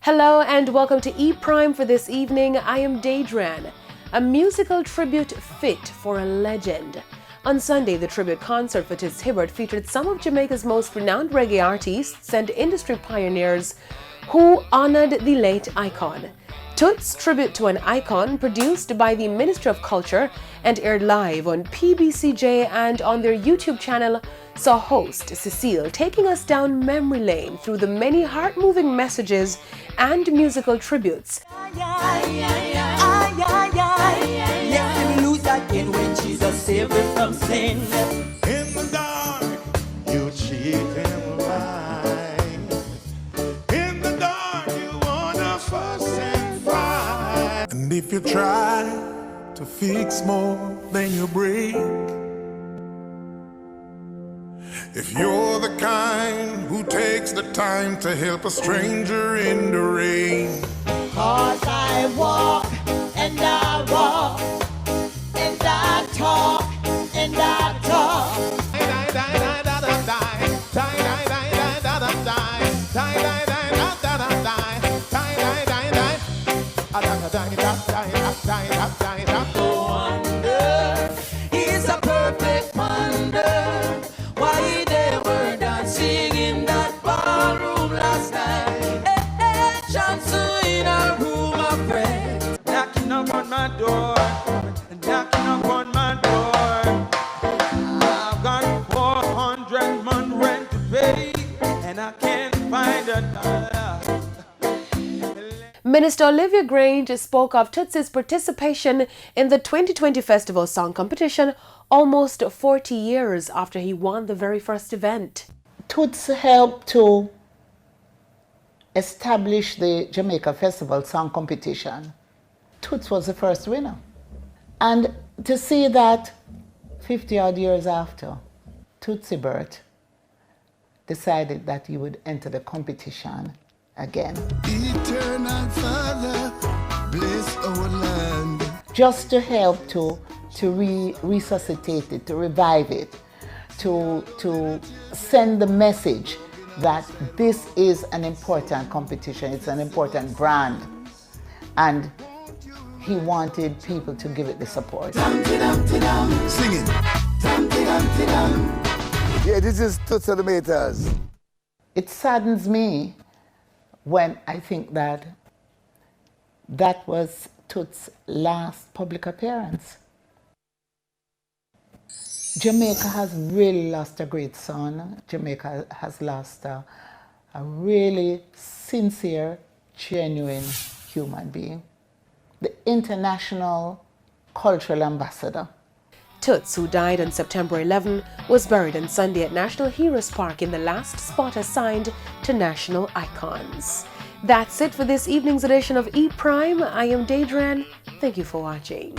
Hello and welcome to E Prime for this evening. I am Daedran. A musical tribute fit for a legend. On Sunday, the tribute concert for Toots Hibbert featured some of Jamaica's most renowned reggae artists and industry pioneers who honored the late icon. Toots' tribute to an icon, produced by the Ministry of Culture and aired live on PBCJ and on their YouTube channel, saw host Cecile taking us down memory lane through the many heart-moving messages and musical tributes. When Jesus saved me from sin. In the dark, you treat him right. In the dark, you wanna fuss and fight. And if you try to fix more than you break, if you're the kind who takes the time to help a stranger in the rain, 'Cause I walk and I walk and I talk and I talk. Wonder, he's a perfect wonder. Why they were dancing in that ballroom last night? Hey, Johnson in a room of friends, knocking up on my door. Knocking up on my door. I've got 400 months rent to pay, and I can't find a dollar. Minister Olivia Grange spoke of Toots' participation in the 2020 Festival Song Competition almost 40 years after he won the very first event. Toots helped to establish the Jamaica Festival Song Competition. Toots was the first winner. And to see that 50-odd years after, Toots Hibbert decided that he would enter the competition again. Eternal Father, bless our land. Just to help to resuscitate it, to revive it, to send the message that this is an important competition, it's an important brand. And he wanted people to give it the support. Singing. Yeah, this is Toots and the Maters. It saddens me when I think that that was Toots' last public appearance. Jamaica has really lost a great son. Jamaica has lost a really sincere, genuine human being. The international cultural ambassador. Toots, who died on September 11, was buried on Sunday at National Heroes Park in the last spot assigned to national icons. That's it for this evening's edition of E Prime. I am Daedran. Thank you for watching.